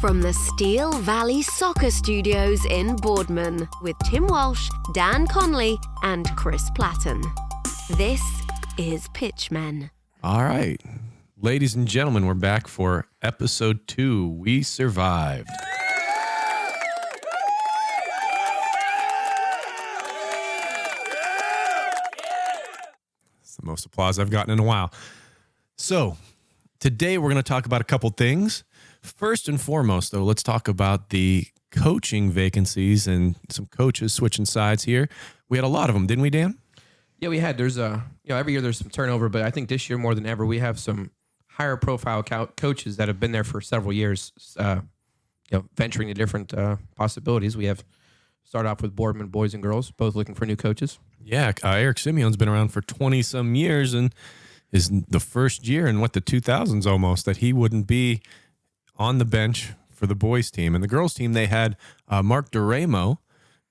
From the Steel Valley Soccer Studios in Boardman with Tim Walsh, Dan Conley, and Chris Platten. This is Pitchmen. All right. Ladies and gentlemen, we're back for episode 2. We survived. It's the most applause I've gotten in a while. So, today we're going to talk about a couple things. First and foremost, though, let's talk about the coaching vacancies and some coaches switching sides here. We had a lot of them, didn't we, Dan? Yeah, we had. There's every year there's some turnover, but I think this year more than ever we have some higher profile coaches that have been there for several years, venturing to different possibilities. We have started off with Boardman boys and girls, both looking for new coaches. Yeah, Eric Simeon's been around for 20 some years and is the first year in the 2000s almost that he wouldn't be on the bench for the boys team. And the girls team, they had Mark Duramo,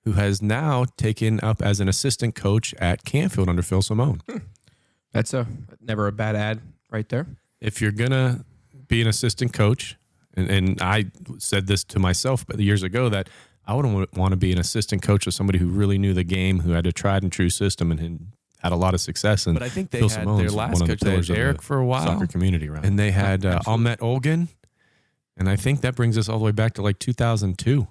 who has now taken up as an assistant coach at Canfield under Phil Simone. That's never a bad ad right there. If you're going to be an assistant coach, and I said this to myself years ago, that I wouldn't want to be an assistant coach of somebody who really knew the game, who had a tried and true system and had a lot of success. And but I think they Phil had Simone's their last one of coach, the they pillars had of Eric the for a while. soccer community around. And And they had Absolutely. Ahmet Olgun, and I think that brings us all the way back to like 2002.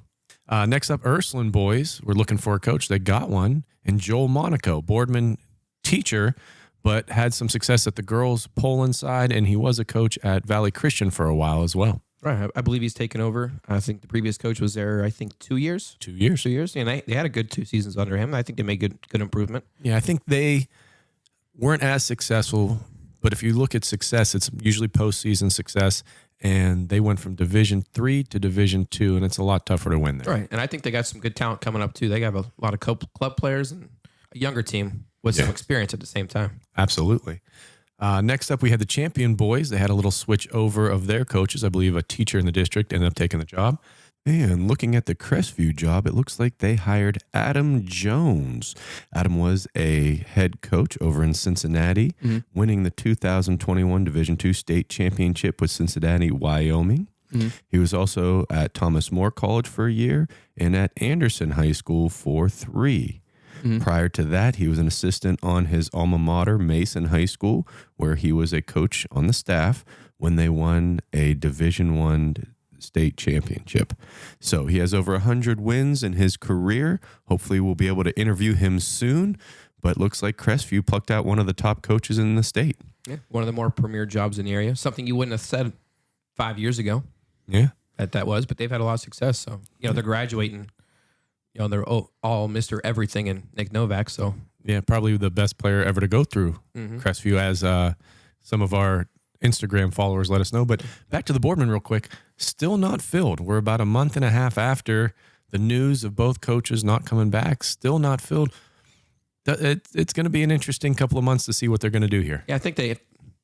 Next up, Ursuline boys. We're looking for a coach. They got one. And Joel Monaco, Boardman teacher, but had some success at the girls' Poland side, and he was a coach at Valley Christian for a while as well. Right, I believe he's taken over. I think the previous coach was there, 2 years. 2 years. 2 years, and they had a good 2 seasons under him. I think they made good improvement. Yeah, I think they weren't as successful, but if you look at success, it's usually postseason success, and they went from Division III to Division II, and it's a lot tougher to win there. Right, and I think they got some good talent coming up too. They have a lot of club players and a younger team with some experience at the same time. Absolutely. Next up, we had the Champion boys. They had a little switch over of their coaches. I believe a teacher in the district ended up taking the job. And looking at the Crestview job, it looks like they hired Adam Jones. Adam was a head coach over in Cincinnati, winning the 2021 Division II state championship with Cincinnati, Wyoming. He was also at Thomas More College for a year and at Anderson High School for 3. Prior to that, he was an assistant on his alma mater, Mason High School, where he was a coach on the staff when they won a Division I state championship. So he has over 100 wins in his career. Hopefully we'll be able to interview him soon, but looks like Crestview plucked out one of the top coaches in the state. Yeah, one of the more premier jobs in the area. Something you wouldn't have said 5 years ago. Yeah. That was, but they've had a lot of success. So, they're graduating. They're all Mr. Everything and Nick Novak. So, Yeah, probably the best player ever to go through Crestview, as some of our Instagram followers let us know. But back to the Boardman real quick. Still not filled. We're about a month and a half after the news of both coaches not coming back. Still not filled. It's going to be an interesting couple of months to see what they're going to do here. yeah, I think they're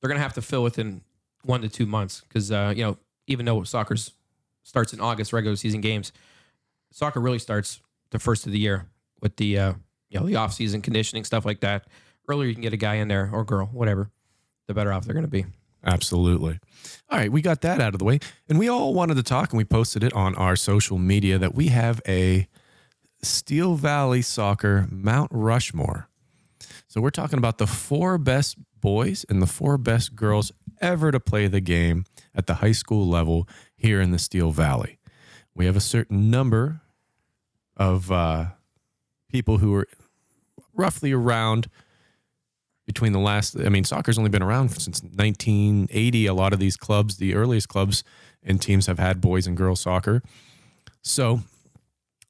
going to have to fill within 1 to 2 months because, even though soccer starts in August, regular season games, soccer really starts the first of the year with the off-season conditioning, stuff like that. Earlier you can get a guy in there or girl, whatever, the better off they're going to be. Absolutely. All right, we got that out of the way. And we all wanted to talk, and we posted it on our social media, that we have a Steel Valley Soccer Mount Rushmore. So we're talking about the 4 best boys and the 4 best girls ever to play the game at the high school level here in the Steel Valley. We have a certain number of people who are roughly around between the last, soccer's only been around since 1980. A lot of these clubs, the earliest clubs and teams, have had boys and girls soccer. So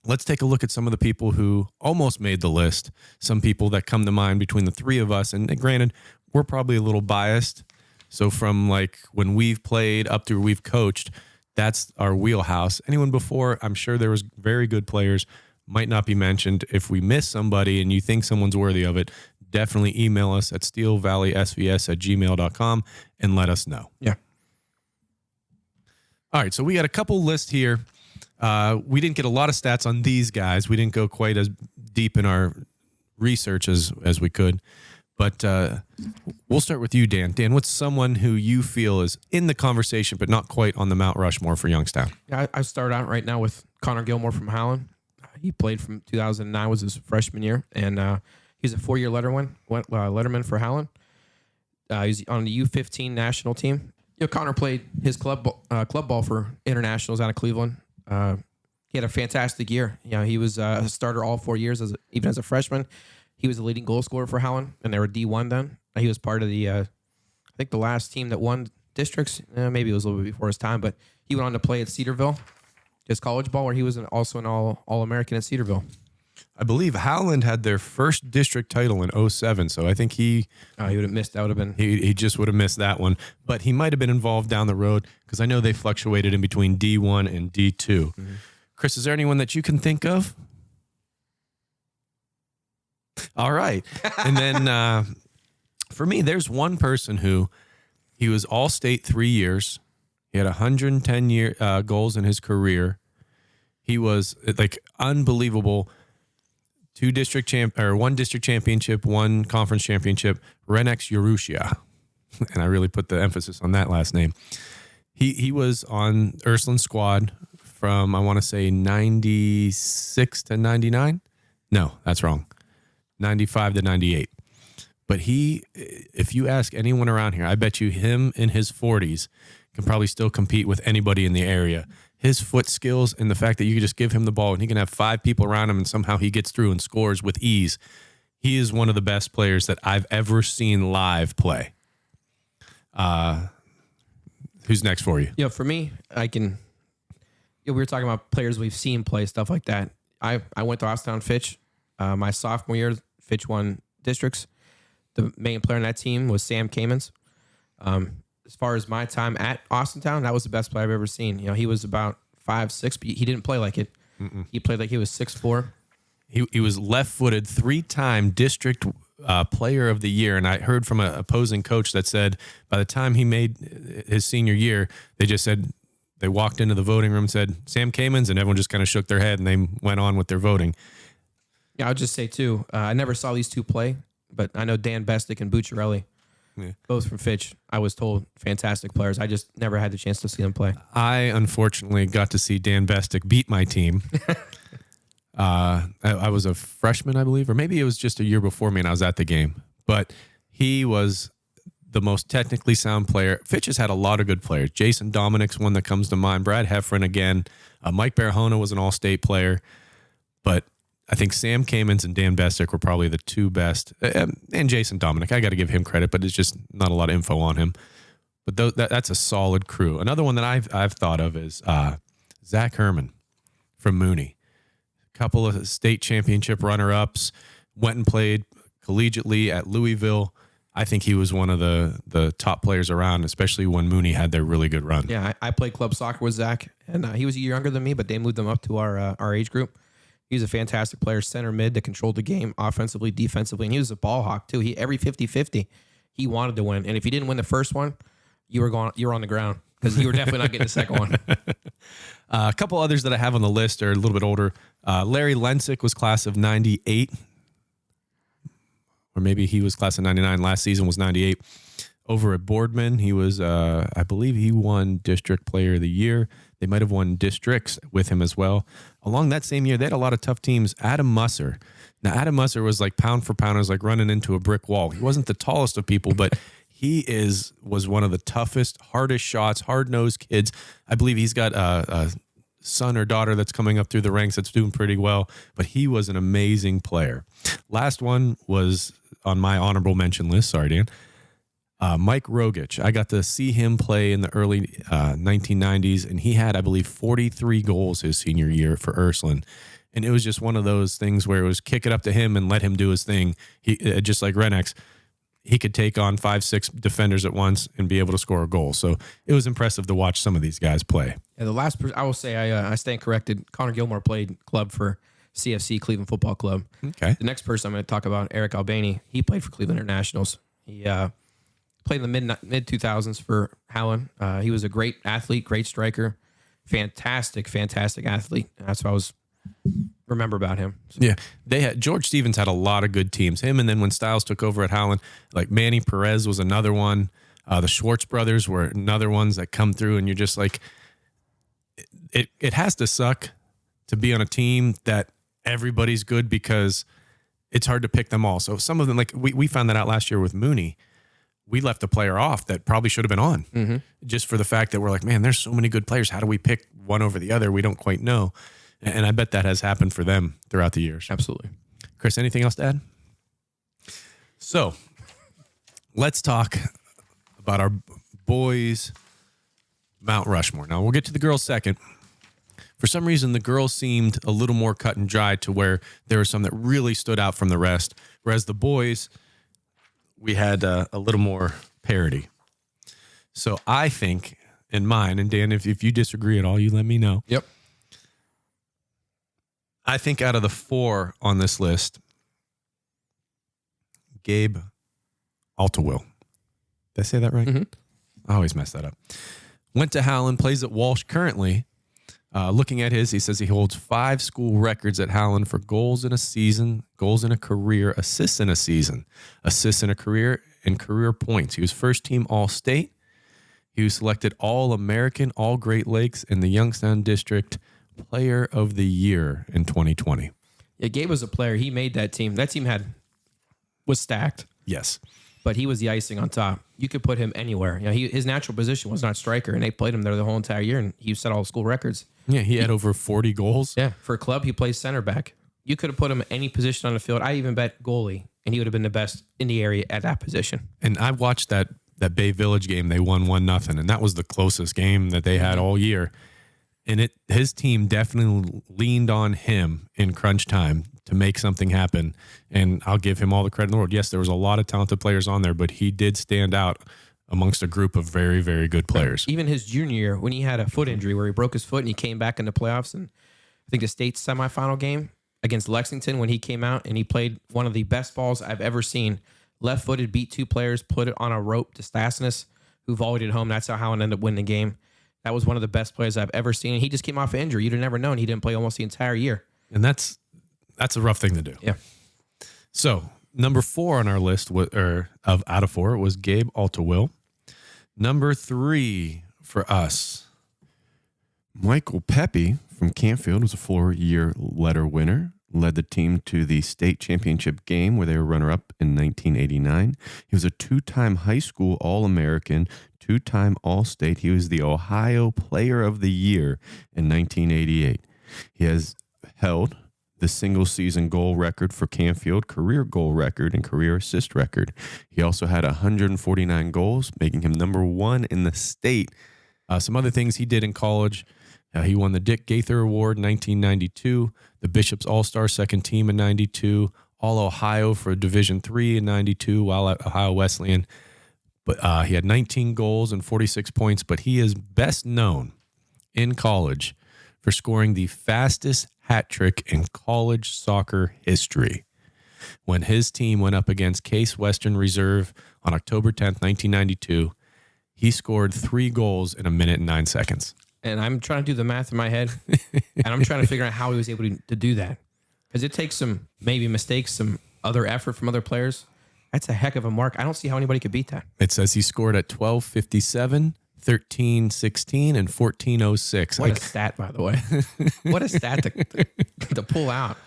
let's take a look at some of the people who almost made the list. Some people that come to mind between the 3 of us. And granted, we're probably a little biased. So from like when we've played up to we've coached, that's our wheelhouse. Anyone before, I'm sure there was very good players, might not be mentioned. If we miss somebody and you think someone's worthy of it, definitely email us at steelvalleysvs@gmail.com and let us know. Yeah. All right, so we got a couple lists here. We didn't get a lot of stats on these guys. We didn't go quite as deep in our research as we could. But we'll start with you, Dan. Dan, what's someone who you feel is in the conversation but not quite on the Mount Rushmore for Youngstown? Yeah, I start out right now with Connor Gilmore from Howland. He played from 2009, was his freshman year, and he's a 4-year letterman for Howland. He's on the U15 national team. Connor played his club ball for internationals out of Cleveland. He had a fantastic year. He was a starter all 4 years, even as a freshman. He was the leading goal scorer for Howland, and they were D1 then. He was part of the, I think the last team that won districts. Maybe it was a little bit before his time, but he went on to play at Cedarville, his college ball, where he was also an All-American at Cedarville. I believe Howland had their first district title in 07, so I think he would have missed. That would have been. He just would have missed that one, but he might have been involved down the road because I know they fluctuated in between D1 and D2. Mm-hmm. Chris, is there anyone that you can think of? All right. And then for me, there's one person who he was All-State 3 years. He had 110 goals in his career. He was like unbelievable. One district championship, one conference championship. Renex Urrutia, and I really put the emphasis on that last name. He was on Ursuline squad from I want to say 96 to 99. No, that's wrong. 95 to 98. But if you ask anyone around here, I bet you him in his 40s can probably still compete with anybody in the area. His foot skills and the fact that you can just give him the ball and he can have 5 people around him and somehow he gets through and scores with ease. He is one of the best players that I've ever seen live play. Who's next for you? For me, we were talking about players we've seen play, stuff like that. I went to Austintown Fitch. My sophomore year, Fitch won districts. The main player on that team was Sam Kamens. As far as my time at Austintown, that was the best player I've ever seen. He was about 5'6", but he didn't play like it. Mm-mm. He played like he was 6'4". He was left-footed, 3-time district player of the year. And I heard from an opposing coach that said by the time he made his senior year, they just said, they walked into the voting room and said, Sam Kamens, and everyone just kind of shook their head and they went on with their voting. Yeah, I'll just say, too, I never saw these two play, but I know Dan Bestick and Bucciarelli, both from Fitch, I was told fantastic players. I just never had the chance to see them play. I, unfortunately, got to see Dan Bestick beat my team. I was a freshman, I believe, or maybe it was just a year before me and I was at the game. But he was the most technically sound player. Fitch has had a lot of good players. Jason Dominic's one that comes to mind. Brad Heffron again. Mike Barahona was an all-state player. But I think Sam Kamens and Dan Bestick were probably the two best. And Jason Dominic, I got to give him credit, but it's just not a lot of info on him. But that's a solid crew. Another one that I've thought of is Zach Herman from Mooney. A couple of state championship runner-ups, went and played collegiately at Louisville. I think he was one of the top players around, especially when Mooney had their really good run. Yeah, I played club soccer with Zach, and he was a year younger than me, but they moved him up to our age group. He was a fantastic player, center mid that controlled the game offensively, defensively, and he was a ball hawk too. Every 50-50, he wanted to win, and if he didn't win the first one, you were on the ground because you were definitely not getting the second one. A couple others that I have on the list are a little bit older. Larry Lensick was class of 98, or maybe he was class of 99. Last season was 98. Over at Boardman, he was, I believe he won District Player of the Year. They might have won districts with him as well. Along that same year, they had a lot of tough teams. Adam Musser. Now, Adam Musser was like pound for pound. It was like running into a brick wall. He wasn't the tallest of people, but he was one of the toughest, hardest shots, hard-nosed kids. I believe he's got a son or daughter that's coming up through the ranks that's doing pretty well, but he was an amazing player. Last one was on my honorable mention list. Sorry, Dan. Mike Rogich. I got to see him play in the early 1990s, and he had, I believe, 43 goals his senior year for Ursuline. And it was just one of those things where it was kick it up to him and let him do his thing. He just like Renex, he could take on 5-6 defenders at once and be able to score a goal. So it was impressive to watch some of these guys play. Yeah, the last person, I will say, I stand corrected. Connor Gilmore played club for CFC, Cleveland Football Club. Okay. The next person I'm going to talk about, Eric Albany, he played for Cleveland Internationals. He played in the mid 2000s for Howland. He was a great athlete, great striker, fantastic athlete. And that's why I was remember about him. So, Yeah, they had George Stevens had a lot of good teams. Him, and then when Styles took over at Howland, like Manny Perez was another one. The Schwartz brothers were another ones that come through, and you're just like, it has to suck to be on a team that everybody's good because it's hard to pick them all. So some of them, like we found that out last year with Mooney. We left a player off that probably should have been on just for the fact that we're like, man, there's so many good players. How do we pick one over the other? We don't quite know. And I bet that has happened for them throughout the years. absolutely. Chris, anything else to add? So let's talk about our boys' Mount Rushmore. Now, we'll get to the girls second. For some reason, the girls seemed a little more cut and dry to where there were some that really stood out from the rest, whereas the boys, we had a little more parity. So I think in mine, and Dan, if you disagree at all, you let me know. Yep. I think out of the 4 on this list, Gabe Altiwill. Did I say that right? I always mess that up. Went to Howland, plays at Walsh currently. Looking at he says he holds 5 school records at Howland for goals in a season, goals in a career, assists in a season, assists in a career, and career points. He was first team All-State. He was selected All-American, All-Great Lakes, in the Youngstown District Player of the Year in 2020. Yeah, Gabe was a player. He made that team. That team was stacked, Yes. but he was the icing on top. You could put him anywhere. You know, his natural position was not striker, and they played him there the whole entire year, and he set all school records. Yeah, he had over 40 goals. Yeah, for a club, he plays center back. You could have put him at any position on the field. I even bet goalie, and he would have been the best in the area at that position. And I watched that Bay Village game. They won 1-0, and that was the closest game that they had all year. And his team definitely leaned on him in crunch time to make something happen. And I'll give him all the credit in the world. Yes, there was a lot of talented players on there, but he did stand out amongst a group of very, very good players. Even his junior year, when he had a foot injury where he broke his foot and he came back in the playoffs, and I think the state semifinal game against Lexington, when he came out and he played one of the best balls I've ever seen. Left-footed, beat 2 players, put it on a rope to Stasnis, who volleyed it home. That's how Howland ended up winning the game. That was one of the best plays I've ever seen. And he just came off an injury. You'd have never known. He didn't play almost the entire year. And that's a rough thing to do. Yeah. So number 4 on our list out of 4 was Gabe Altiwill. Number 3 for us, Michael Pepe from Campfield was a 4-year letter winner. Led the team to the state championship game where they were runner-up in 1989. He was a 2-time high school All-American, 2-time All-State. He was the Ohio Player of the Year in 1988. He has held the single-season goal record for Campfield, career goal record, and career assist record. He also had 149 goals, making him number 1 in the state. Some other things he did in college. He won the Dick Gaither Award in 1992, the Bishop's All-Star second team in 92, All-Ohio for Division III in 92 while at Ohio Wesleyan. But he had 19 goals and 46 points, but he is best known in college for scoring the fastest hat trick in college soccer history when his team went up against Case Western Reserve on October 10th, 1992. He scored 3 goals in 1 minute and 9 seconds. And I'm trying to do the math in my head, and I'm trying to figure out how he was able to do that. Because it takes some maybe mistakes, some other effort from other players. That's a heck of a mark. I don't see how anybody could beat that. It says he scored at 12:57, 13:16, and 14:06. What a stat, by the way. What a stat to pull out.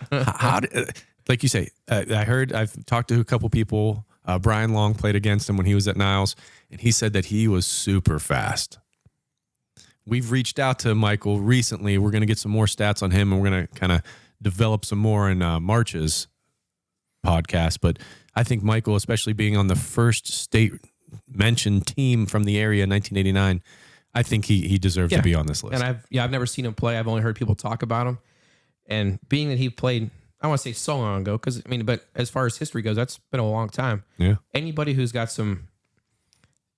Like you say, I've talked to a couple people. Brian Long played against him when he was at Niles, and he said that he was super fast. We've reached out to Michael recently. We're going to get some more stats on him, and we're going to kind of develop some more in March's podcast. But I think Michael, especially being on the first state mentioned team from the area in 1989, I think he deserves to be on this list. And I've never seen him play. I've only heard people talk about him. And being that he played, I want to say so long ago, but as far as history goes, that's been a long time. Yeah. Anybody who's got some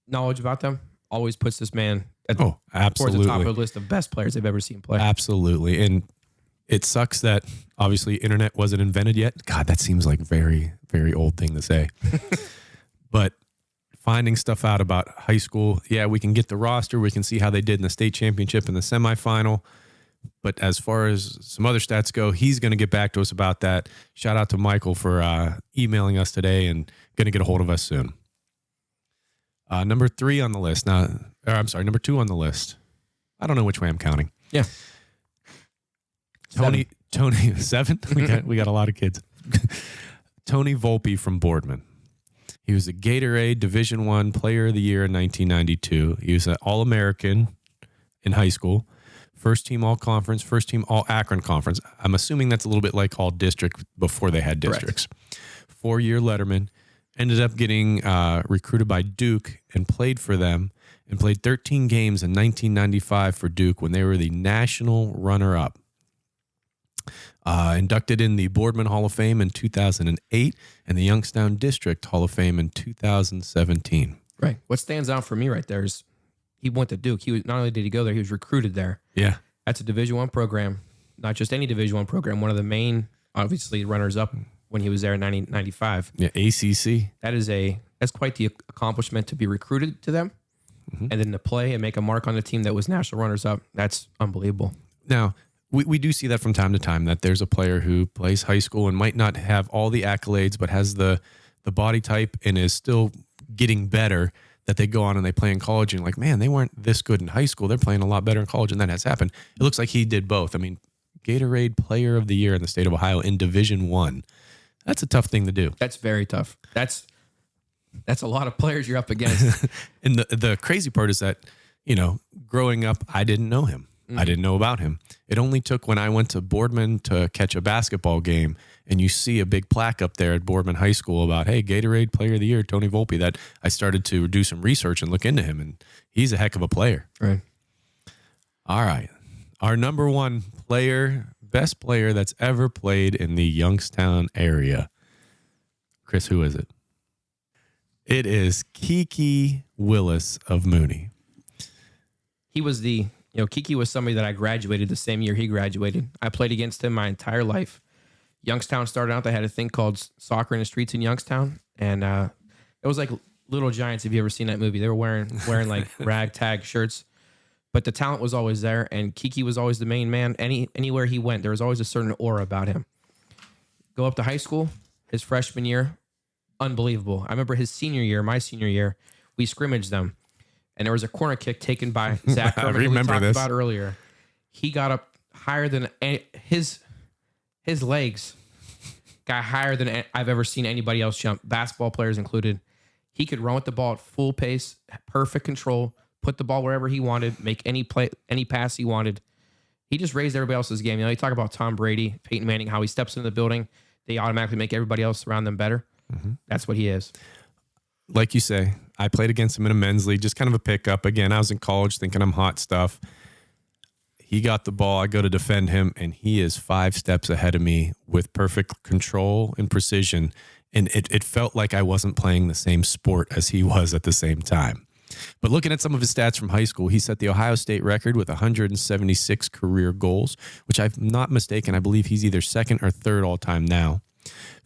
knowledge about them always puts this man absolutely towards the top of the list of best players they've ever seen play. Absolutely. And it sucks that obviously internet wasn't invented yet. God, that seems like very, very old thing to say. But finding stuff out about high school, we can get the roster. We can see how they did in the state championship and the semifinal. But as far as some other stats go, he's going to get back to us about that. Shout out to Michael for emailing us today and going to get a hold of us soon. Number 3 on the list. Number 2 on the list. I don't know which way I'm counting. Yeah. Tony 7. We got a lot of kids. Tony Volpe from Boardman. He was a Gatorade Division I Player of the Year in 1992. He was an All-American in high school. First team All-Conference, first team All-Akron Conference. I'm assuming that's a little bit like All-District before they had districts. Correct. 4-year letterman. Ended up getting recruited by Duke and played for them and played 13 games in 1995 for Duke when they were the national runner-up. Inducted in the Boardman Hall of Fame in 2008 and the Youngstown District Hall of Fame in 2017. Right. What stands out for me right there is he went to Duke. Not only did he go there, he was recruited there. Yeah. That's a Division I program, not just any Division I program, one of the main, obviously, runners-up when he was there in 1995. Yeah, ACC. That's quite the accomplishment to be recruited to them and then to play and make a mark on the team that was national runners-up. That's unbelievable. Now, we do see that from time to time, that there's a player who plays high school and might not have all the accolades, but has the body type and is still getting better, that they go on and they play in college and like, man, they weren't this good in high school. They're playing a lot better in college, and that has happened. It looks like he did both. I mean, Gatorade Player of the Year in the state of Ohio in Division I. That's a tough thing to do. That's very tough. That's a lot of players you're up against. And the crazy part is that, growing up, I didn't know him. I didn't know about him. It only took when I went to Boardman to catch a basketball game and you see a big plaque up there at Boardman High School about, hey, Gatorade Player of the Year, Tony Volpe, that I started to do some research and look into him, and he's a heck of a player. Right. All right. Our number 1 player, best player that's ever played in the Youngstown area. Chris, who is it? It is Kiki Willis of Mooney. He was Kiki was somebody that I graduated the same year he graduated. I played against him my entire life. Youngstown started out, they had a thing called Soccer in the Streets in Youngstown. And it was like Little Giants, if you ever seen that movie. They were wearing like ragtag shirts. But the talent was always there, and Kiki was always the main man. Anywhere he went, there was always a certain aura about him. Go up to high school, his freshman year, unbelievable. I remember his senior year, my senior year, we scrimmaged them. And there was a corner kick taken by Zach Kerman, who we talked about earlier. He got up higher than his legs got higher than I've ever seen anybody else jump, basketball players included. He could run with the ball at full pace, perfect control, put the ball wherever he wanted, make any play, any pass he wanted. He just raised everybody else's game. You talk about Tom Brady, Peyton Manning, how he steps into the building, they automatically make everybody else around them better. That's what he is. Like you say, I played against him in a men's league, just kind of a pickup. Again, I was in college thinking I'm hot stuff. He got the ball. I go to defend him, and he is 5 steps ahead of me with perfect control and precision. And it felt like I wasn't playing the same sport as he was at the same time. But looking at some of his stats from high school, he set the Ohio State record with 176 career goals, which I'm not mistaken, I believe he's either second or third all time now.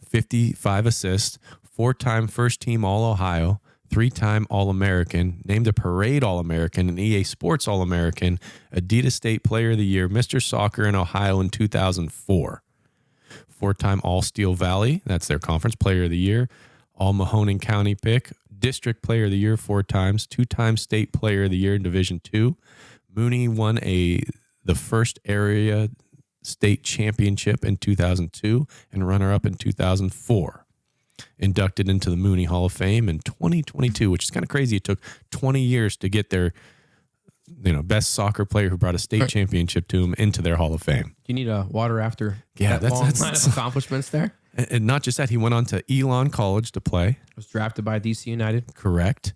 55 assists, 4-time first team All-Ohio, 3-time All-American, named a Parade All-American, an EA Sports All-American, Adidas State Player of the Year, Mr. Soccer in Ohio in 2004. 4-time All-Steel Valley, that's their conference Player of the Year, All-Mahoning County pick, District Player of the Year 4 times, 2-time State Player of the Year in Division II. Mooney won the first area state championship in 2002 and runner-up in 2004. Inducted into the Mooney Hall of Fame in 2022, which is kind of crazy. It took 20 years to get their best soccer player who brought a state championship to him into their Hall of Fame. You need a water after that's long line of accomplishments there. And not just that, he went on to Elon College to play. Was drafted by DC United. Correct.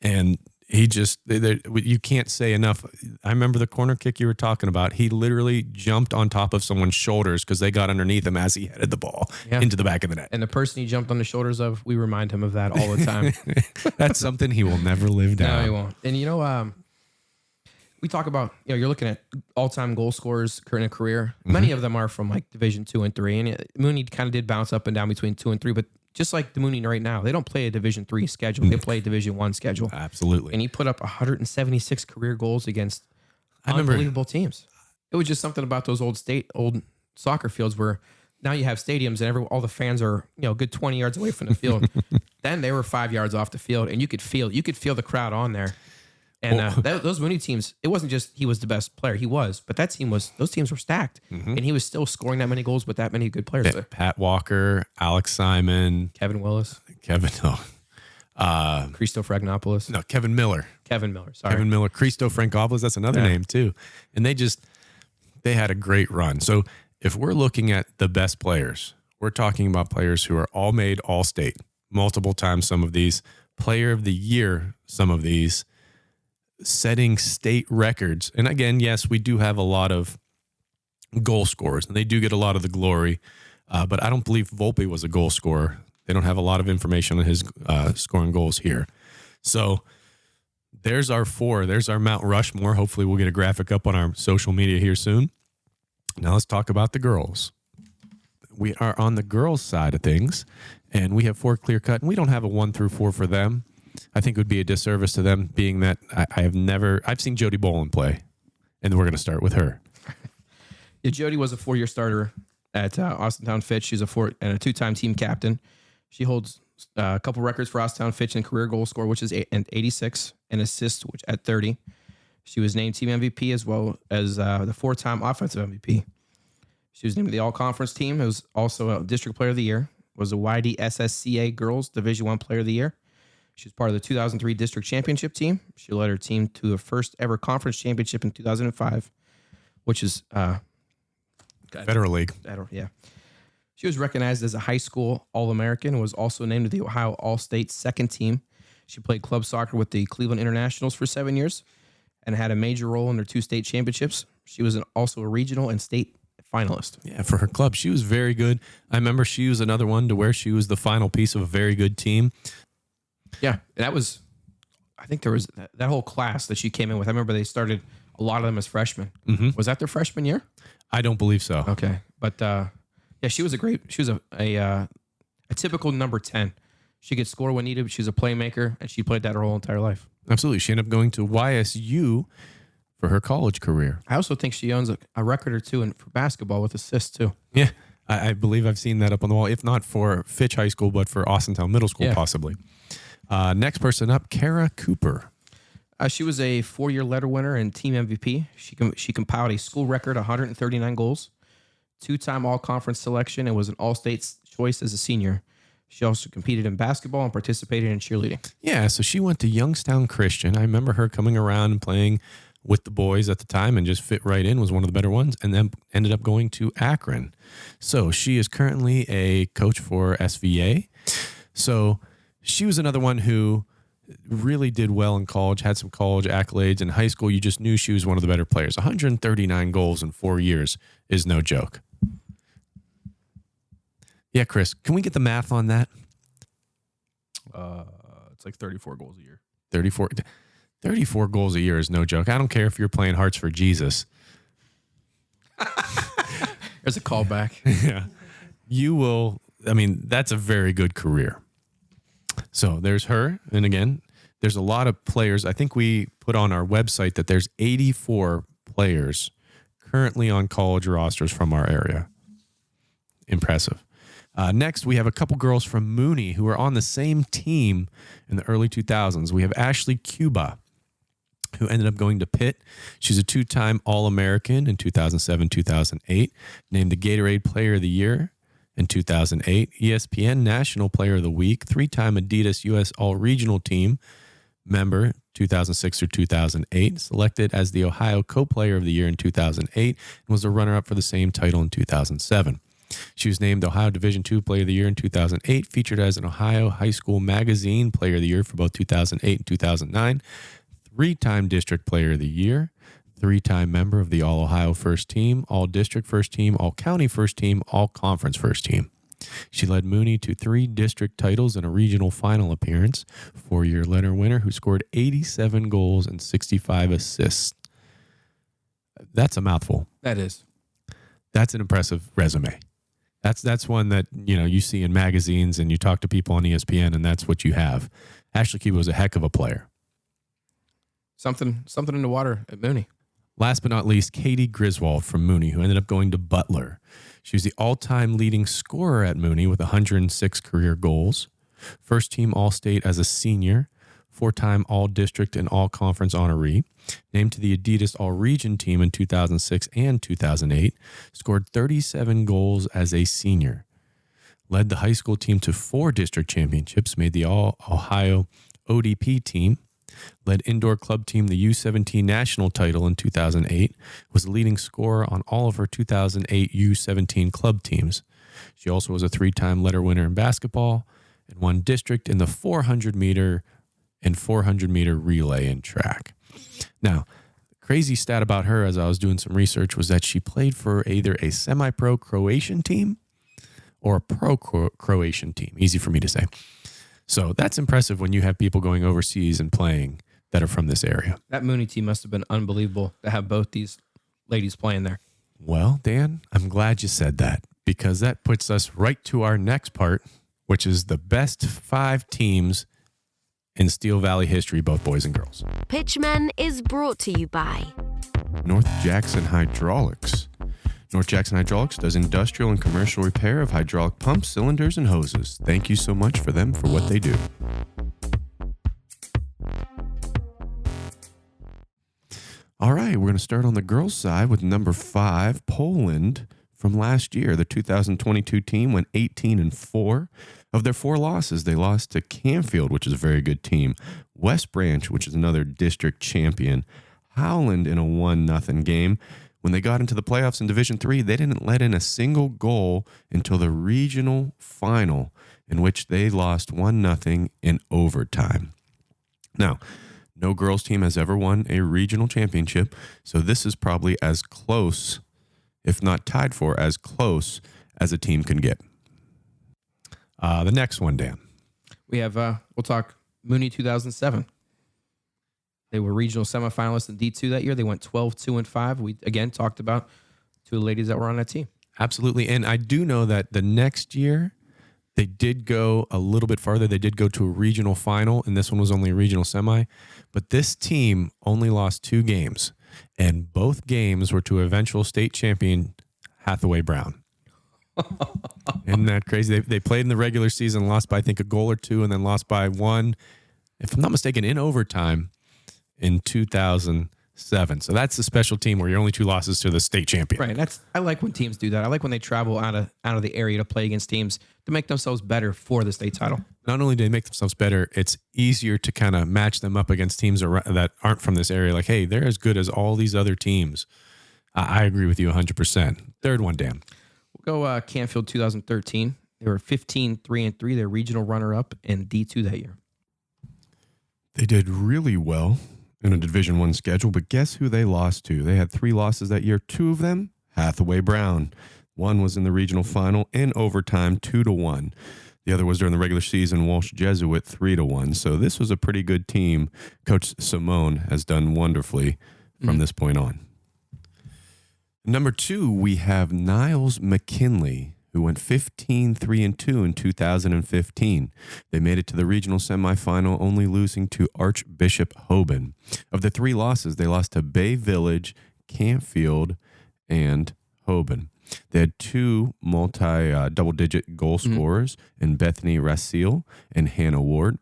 And he just, you can't say enough. I remember the corner kick you were talking about. He literally jumped on top of someone's shoulders because they got underneath him as he headed the ball into the back of the net. And the person he jumped on the shoulders of, we remind him of that all the time. That's something he will never live down. No, he won't. And we talk about, you're looking at all-time goal scorers in a career. Many of them are from like Division 2 and 3. And Mooney kind of did bounce up and down between 2 and 3, but just like the Mooney right now, they don't play a Division 3 schedule. They play a Division 1 schedule. Absolutely. And he put up 176 career goals against unbelievable teams. It was just something about those old soccer fields where now you have stadiums and all the fans are, a good 20 yards away from the field. Then they were 5 yards off the field, and you could feel the crowd on there. And those Mooney teams, it wasn't just he was the best player. He was, but those teams were stacked, and he was still scoring that many goals with that many good players. Pat Walker, Alex Simon, Kevin Willis, Christo Fragnopoulos. No, Kevin Miller. Sorry. Kevin Miller, Christo Frankopoulos, that's another name too. And they had a great run. So if we're looking at the best players, we're talking about players who are all made All-State multiple times, some of these, Player of the Year, some of these, setting state records. And again, yes, we do have a lot of goal scorers, and they do get a lot of the glory. But I don't believe Volpe was a goal scorer. They don't have a lot of information on his scoring goals here. So there's our 4. There's our Mount Rushmore. Hopefully we'll get a graphic up on our social media here soon. Now let's talk about the girls. We are on the girls' side of things, and we have 4 clear cut, and we don't have a 1 through 4 for them. I think it would be a disservice to them, being that I've seen Jody Boland play, and we're going to start with her. Yeah, Jody was a 4-year starter at Austintown Fitch. She's a 2-time team captain. She holds a couple records for Austintown Fitch in career goal score, which is 86, and assists, which at 30. She was named team MVP as well as the 4-time offensive MVP. She was named the All-Conference team. It was also a District Player of the Year. Was a YDSSCA Girls Division I Player of the Year. She was part of the 2003 District Championship team. She led her team to a first ever conference championship in 2005, which is Federal League. Yeah. She was recognized as a high school All-American and was also named to the Ohio All-State second team. She played club soccer with the Cleveland Internationals for 7 years and had a major role in their 2 state championships. She was also a regional and state finalist. Yeah, for her club. She was very good. I remember she was another one to where she was the final piece of a very good team. Yeah, I think there was that whole class that she came in with. I remember they started a lot of them as freshmen. Mm-hmm. Was that their freshman year? I don't believe so. Okay, but yeah, she was a typical number 10. She could score when needed. She's a playmaker, and she played that her whole entire life. Absolutely. She ended up going to YSU for her college career. I also think she owns a record or 2 for basketball with assists too. Yeah, I believe I've seen that up on the wall, if not for Fitch High School, but for Austintown Middle School, possibly. Next person up, Kara Cooper. She was a 4-year letter winner and team MVP. She compiled a school record 139 goals, 2-time All-Conference selection, and was an All-State choice as a senior. She also competed in basketball and participated in cheerleading. Yeah, so she went to Youngstown Christian. I remember her coming around and playing with the boys at the time and just fit right in, was one of the better ones, and then ended up going to Akron. So she is currently a coach for SVA. So she was another one who really did well in college, had some college accolades. In high school, you just knew she was one of the better players. 139 goals in 4 years is no joke. Yeah, Chris, can we get the math on that? It's like 34 goals a year. 34 goals a year is no joke. I don't care if you're playing Hearts for Jesus. There's a callback. Yeah. You will, that's a very good career. So there's her. And again, there's a lot of players. I think we put on our website that there's 84 players currently on college rosters from our area. Impressive. Next, we have a couple girls from Mooney who are on the same team in the early 2000s. We have Ashley Cuba, who ended up going to Pitt. She's a 2-time All-American in 2007, 2008, named the Gatorade Player of the Year in 2008, ESPN National Player of the Week, 3-time Adidas U.S. All-Regional Team member 2006 through 2008, selected as the Ohio Co-Player of the Year in 2008, and was a runner-up for the same title in 2007. She was named Ohio Division II Player of the Year in 2008, featured as an Ohio High School Magazine Player of the Year for both 2008 and 2009, 3-time District Player of the Year, 3-time member of the All-Ohio First Team, All-District First Team, All-County First Team, All-Conference First Team. She led Mooney to 3 district titles and a regional final appearance, 4-year letter winner who scored 87 goals and 65 assists. That's a mouthful. That is. That's an impressive resume. That's one that, you see in magazines and you talk to people on ESPN and that's what you have. Ashley Cuba was a heck of a player. Something in the water at Mooney. Last but not least, Katie Griswold from Mooney, who ended up going to Butler. She was the all-time leading scorer at Mooney with 106 career goals. First team All-State as a senior. 4-time All-District and All-Conference honoree. Named to the Adidas All-Region team in 2006 and 2008. Scored 37 goals as a senior. Led the high school team to 4 district championships. Made the All-Ohio ODP team. Led indoor club team the U17 national title in 2008, was the leading scorer on all of her 2008 U17 club teams. She also was a 3-time letter winner in basketball and won district in the 400-meter and 400-meter relay and track. Now, the crazy stat about her as I was doing some research was that she played for either a semi-pro Croatian team or a pro Croatian team. Easy for me to say. So that's impressive when you have people going overseas and playing that are from this area. That Mooney team must have been unbelievable to have both these ladies playing there. Well, Dan, I'm glad you said that because that puts us right to our next part, which is the best 5 teams in Steel Valley history, both boys and girls. Pitchmen is brought to you by North Jackson Hydraulics. North Jackson Hydraulics does industrial and commercial repair of hydraulic pumps, cylinders, and hoses. Thank you so much for them for what they do. All right, we're going to start on the girls' side with number 5, Poland. From last year, the 2022 team went 18-4. Of their 4 losses, they lost to Canfield, which is a very good team, West Branch, which is another district champion, Howland in a 1-0 game. When they got into the playoffs in Division III, they didn't let in a single goal until the regional final, in which they lost 1-0 in overtime. Now, no girls team has ever won a regional championship, so this is probably as close, if not tied for, as close as a team can get. The next one, Dan. We have, we'll talk Mooney 2007. They were regional semifinalists in D2 that year. They went 12-2-5. We, again, talked about 2 ladies that were on that team. Absolutely. And I do know that the next year, they did go a little bit farther. They did go to a regional final, and this one was only a regional semi. But this team only lost 2 games, and both games were to eventual state champion Hathaway Brown. Isn't that crazy? They played in the regular season, lost by, I think, a goal or 2, and then lost by 1, if I'm not mistaken, in overtime in 2007. So that's a special team where you're only 2 losses to the state champion. Right. I like when teams do that. I like when they travel out of the area to play against teams to make themselves better for the state title. Not only do they make themselves better, it's easier to kind of match them up against teams that aren't from this area. Like, hey, they're as good as all these other teams. I agree with you 100%. Third one, Dan. We'll go Canfield 2013. They were 15-3-3. They're regional runner-up in D2 that year. They did really well in a Division I schedule, but guess who they lost to? They had 3 losses that year. 2 of them, Hathaway Brown. 1 was in the regional final in overtime, 2-1. The other was during the regular season, Walsh Jesuit, 3-1. So this was a pretty good team. Coach Simone has done wonderfully from this point on. Number 2, we have Niles McKinley, who went 15-3-2 in 2015. They made it to the regional semifinal, only losing to Archbishop Hoban. Of the 3 losses, they lost to Bay Village, Canfield, and Hoban. They had 2 double-digit goal scorers in Bethany Rassil and Hannah Ward,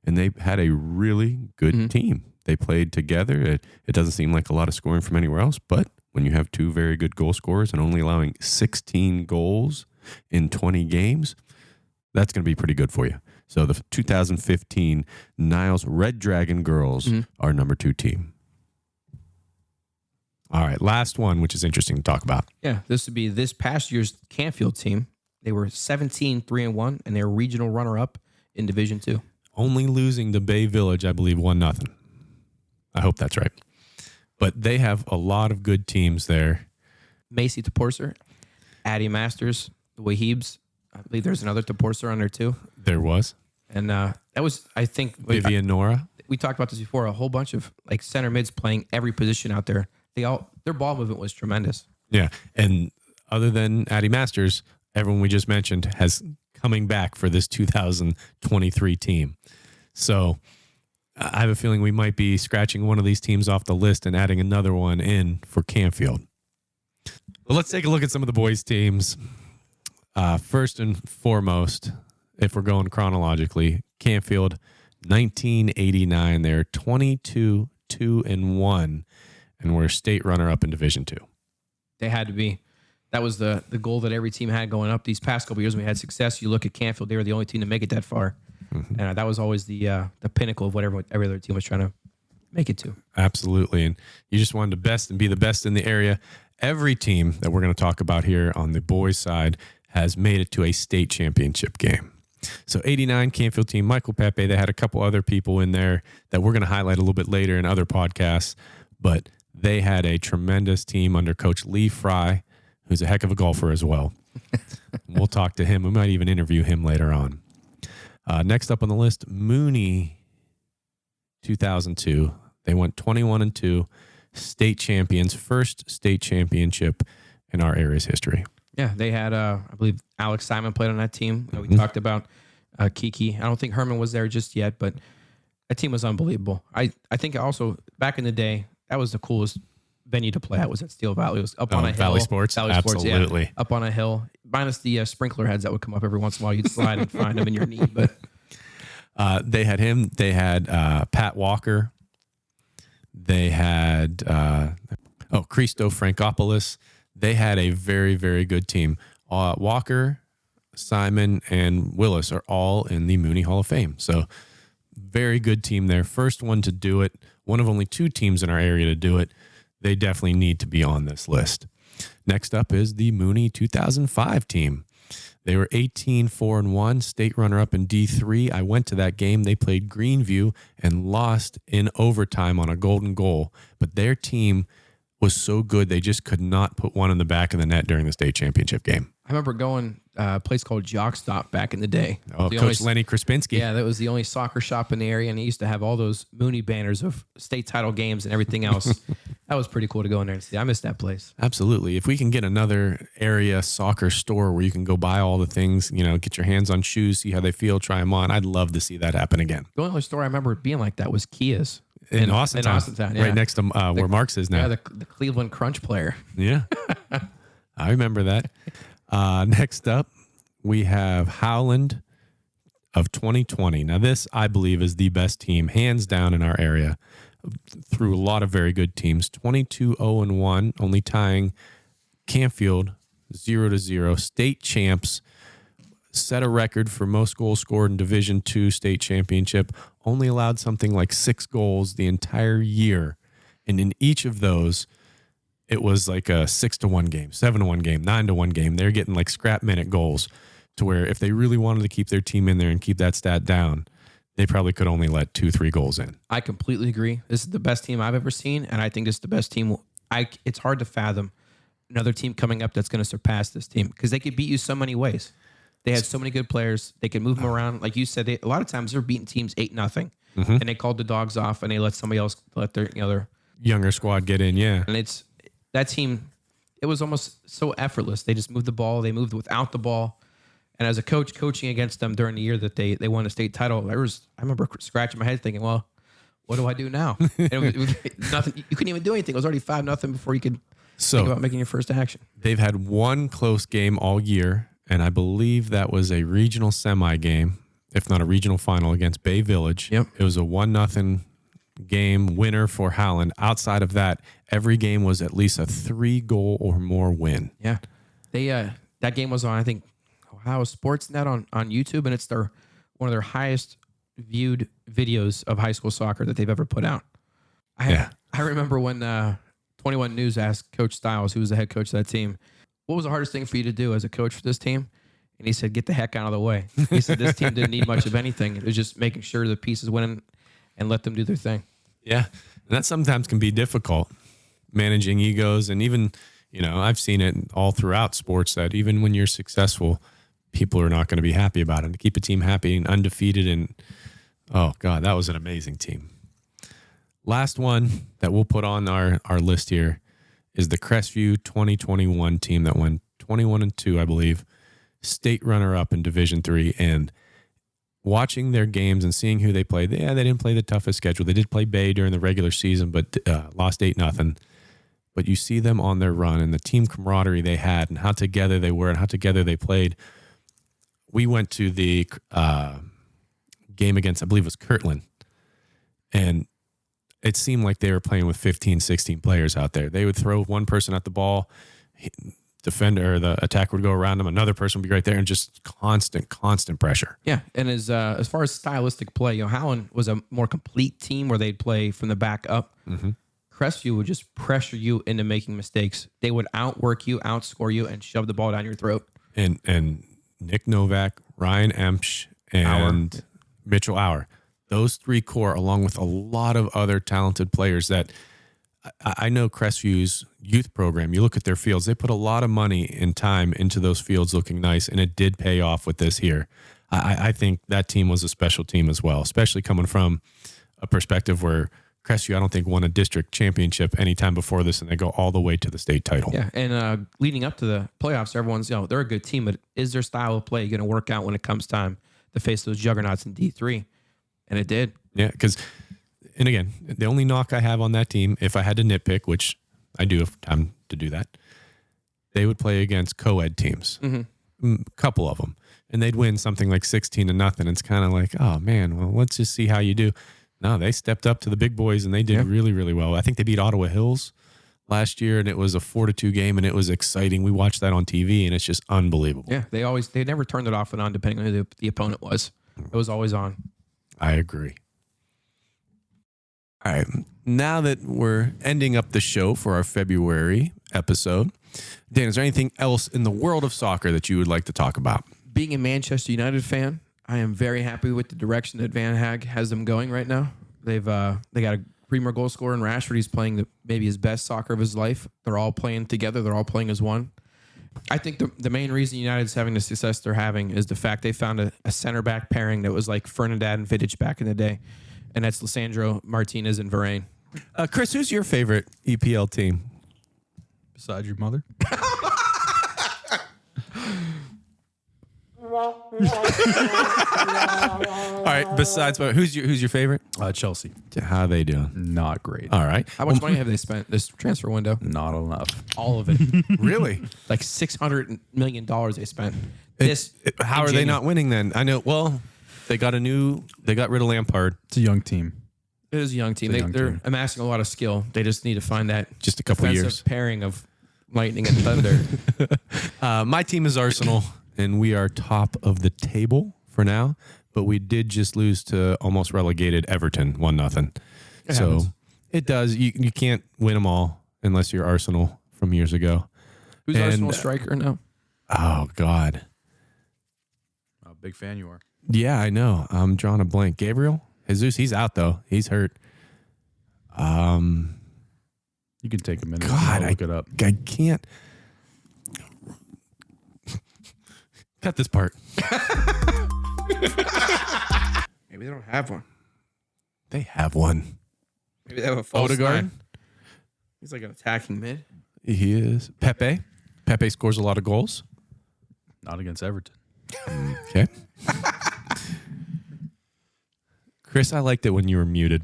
and they had a really good team. They played together. It doesn't seem like a lot of scoring from anywhere else, but when you have 2 very good goal scorers and only allowing 16 goals in 20 games, that's going to be pretty good for you. So the 2015 Niles Red Dragon girls are number 2 team. All right, last one, which is interesting to talk about. Yeah, this would be this past year's Canfield team. They were 17-3-1, and they were regional runner-up in Division II. Only losing to Bay Village, I believe, 1-0. I hope that's right. But they have a lot of good teams there. Macy Toporser, Addie Masters, the Wahibs. I believe there's another Toporser on there too. There was. And that was, I think, Vivian Nora. We talked about this before. A whole bunch of like center mids playing every position out there. Their ball movement was tremendous. Yeah, and other than Addie Masters, everyone we just mentioned has coming back for this 2023 team. So I have a feeling we might be scratching one of these teams off the list and adding another one in for Canfield. But let's take a look at some of the boys' teams. First and foremost, if we're going chronologically, Canfield, 1989. They're 22-2-1, and we're state runner-up in Division II. They had to be. That was the goal that every team had going up. These past couple years when we had success, you look at Canfield, they were the only team to make it that far. Mm-hmm. And that was always the pinnacle of what every other team was trying to make it to. Absolutely. And you just wanted to best and be the best in the area. Every team that we're going to talk about here on the boys' side has made it to a state championship game. So 89 Canfield team, Michael Pepe, they had a couple other people in there that we're going to highlight a little bit later in other podcasts, but they had a tremendous team under Coach Lee Fry, who's a heck of a golfer as well. We'll talk to him. We might even interview him later on. Next up on the list, Mooney, 2002. They went 21-2, state champions, first state championship in our area's history. Yeah, they had, I believe, Alex Simon played on that team. We talked about Kiki. I don't think Herman was there just yet, but that team was unbelievable. I think also back in the day, that was the coolest venue to play at, was at Steel Valley. It was up on a hill. Valley Sports? Absolutely. Yeah, up on a hill, minus the sprinkler heads that would come up every once in a while. You'd slide and find them in your knee. But they had him. They had Pat Walker. They had Christo Frankopoulos. They had a very, very good team. Walker, Simon, and Willis are all in the Mooney Hall of Fame. So very good team there. First one to do it. One of only two teams in our area to do it. They definitely need to be on this list. Next up is the Mooney 2005 team. They were 18-4-1, state runner-up in D3. I went to that game. They played Greenview and lost in overtime on a golden goal. But their team was so good, they just could not put one in the back of the net during the state championship game. I remember going a place called Jock Stop back in the day. Oh, Coach Lenny Krispinski. Yeah, that was the only soccer shop in the area, and he used to have all those Mooney banners of state title games and everything else. That was pretty cool to go in there and see. I missed that place. Absolutely. If we can get another area soccer store where you can go buy all the things, get your hands on shoes, see how they feel, try them on, I'd love to see that happen again. The only store I remember being like that was Kia's. In Austintown, yeah. Right next to where Mark's is now. Yeah, the Cleveland Crunch player. Yeah, I remember that. Next up, we have Howland of 2020. Now, this, I believe, is the best team, hands down, in our area, through a lot of very good teams. 22-0-1, only tying Canfield 0-0. State champs, set a record for most goals scored in Division II state championship, only allowed something like 6 goals the entire year. And in each of those, it was like a 6-1 game, 7-1 game, 9-1 game. They're getting like scrap minute goals to where if they really wanted to keep their team in there and keep that stat down, they probably could only let 2-3 goals in. I completely agree. This is the best team I've ever seen, and I think this is the best team. It's hard to fathom another team coming up that's going to surpass this team because they could beat you so many ways. They had so many good players. They could move them around. Like you said, a lot of times they're beating teams 8-0, and they called the dogs off, and they let somebody else let their younger squad get in. Yeah, and it's that team. It was almost so effortless. They just moved the ball. They moved without the ball. And as a coach, coaching against them during the year that they won a state title, I remember scratching my head thinking, well, what do I do now? And it was nothing. You couldn't even do anything. It was already 5-0 before you could think about making your first action. They've had one close game all year. And I believe that was a regional semi game, if not a regional final, against Bay Village. Yep. It was a 1-0 game winner for Howland. Outside of that, every game was at least a 3-goal or more win. Yeah. They that game was on, I think, Ohio Sportsnet on YouTube, and it's one of their highest viewed videos of high school soccer that they've ever put out. I remember when 21 News asked Coach Stiles, who was the head coach of that team, what was the hardest thing for you to do as a coach for this team? And he said, get the heck out of the way. He said, this team didn't need much of anything. It was just making sure the pieces went in and let them do their thing. Yeah. And that sometimes can be difficult, managing egos. And even, I've seen it all throughout sports that even when you're successful, people are not going to be happy about it. To keep a team happy and undefeated. And, oh, God, that was an amazing team. Last one that we'll put on our list here is the Crestview 2021 team that went 21-2, I believe, state runner-up in Division III. And watching their games and seeing who they played. Yeah, they didn't play the toughest schedule. They did play Bay during the regular season, but lost 8-0. But you see them on their run and the team camaraderie they had and how together they were and how together they played. We went to the game against, I believe it was Kirtland, and it seemed like they were playing with 15, 16 players out there. They would throw one person at the ball, defender or the attacker would go around them, another person would be right there, and just constant pressure. Yeah, and as far as stylistic play, Howland was a more complete team where they'd play from the back up. Mm-hmm. Crestview would just pressure you into making mistakes. They would outwork you, outscore you, and shove the ball down your throat. And Nick Novak, Ryan Emsch, and Mitchell Auer. Those three core, along with a lot of other talented players that I know Crestview's youth program, you look at their fields, they put a lot of money and time into those fields looking nice, and it did pay off with this here. I think that team was a special team as well, especially coming from a perspective where Crestview, I don't think, won a district championship anytime before this, and they go all the way to the state title. Yeah, and leading up to the playoffs, everyone's, they're a good team, but is their style of play going to work out when it comes time to face those juggernauts in D3? And it did. Yeah, because, and again, the only knock I have on that team, if I had to nitpick, which I do have time to do that, they would play against co-ed teams, a couple of them, and they'd win something like 16-0. It's kind of like, oh man, well, let's just see how you do. No, they stepped up to the big boys and they did really, really well. I think they beat Ottawa Hills last year, and it was a 4-2 game, and it was exciting. We watched that on TV, and it's just unbelievable. Yeah, they never turned it off and on depending on who the opponent was. It was always on. I agree. All right, now that we're ending up the show for our February episode, Dan, is there anything else in the world of soccer that you would like to talk about? Being a Manchester United fan, I am very happy with the direction that Van Hag has them going right now. They got a premier goal scorer in Rashford. He's playing maybe his best soccer of his life. They're all playing together. They're all playing as one. I think the main reason United's having the success they're having is the fact they found a center back pairing that was like Fernandad and Vidic back in the day, and that's Lisandro Martinez and Varane. Chris, who's your favorite EPL team? Besides your mother? All right. Besides, who's your favorite? Chelsea. How are they doing? Not great. All right. How much money have they spent this transfer window? Not enough. All of it. Really? Like $600 million they spent. How are they not winning then? I know. Well, they got rid of Lampard. It's a young team. It is a young team. They're amassing a lot of skill. They just need to find that just a couple years pairing of lightning and thunder. My team is Arsenal, and we are top of the table for now. But we did just lose to almost relegated Everton 1-0. So it does. You can't win them all unless you're Arsenal from years ago. Who's Arsenal striker now? Oh God. A big fan you are. Yeah, I know. I'm drawing a blank. Gabriel Jesus, he's out though. He's hurt. You can take a minute. God, look it up. I can't. Cut this part. Maybe they don't have one. They have one. Maybe they have a false Odegaard. nine. He's like an attacking mid. He is. Pepe. Pepe scores a lot of goals. Not against Everton. Okay. Chris, I liked it when you were muted.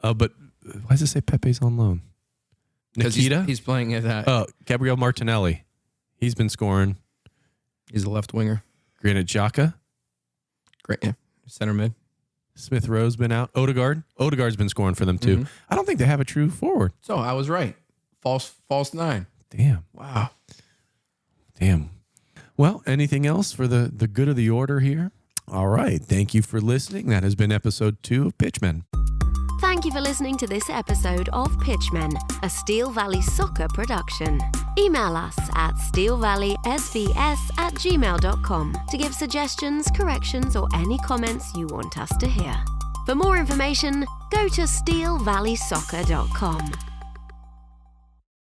But why does it say Pepe's on loan? Nikita? He's playing at Gabriel Martinelli. He's been scoring. He's a left winger. Granit Xhaka. Great, yeah. Center mid. Smith Rowe's been out. Odegaard's been scoring for them too. Mm-hmm. I don't think they have a true forward. So I was right. False nine. Damn. Wow. Damn. Well, anything else for the good of the order here? All right. Thank you for listening. That has been episode 2 of Pitchmen. Thank you for listening to this episode of Pitchmen, a Steel Valley Soccer production. Email us at steelvalleysvs@gmail.com to give suggestions, corrections, or any comments you want us to hear. For more information, go to steelvalleysoccer.com.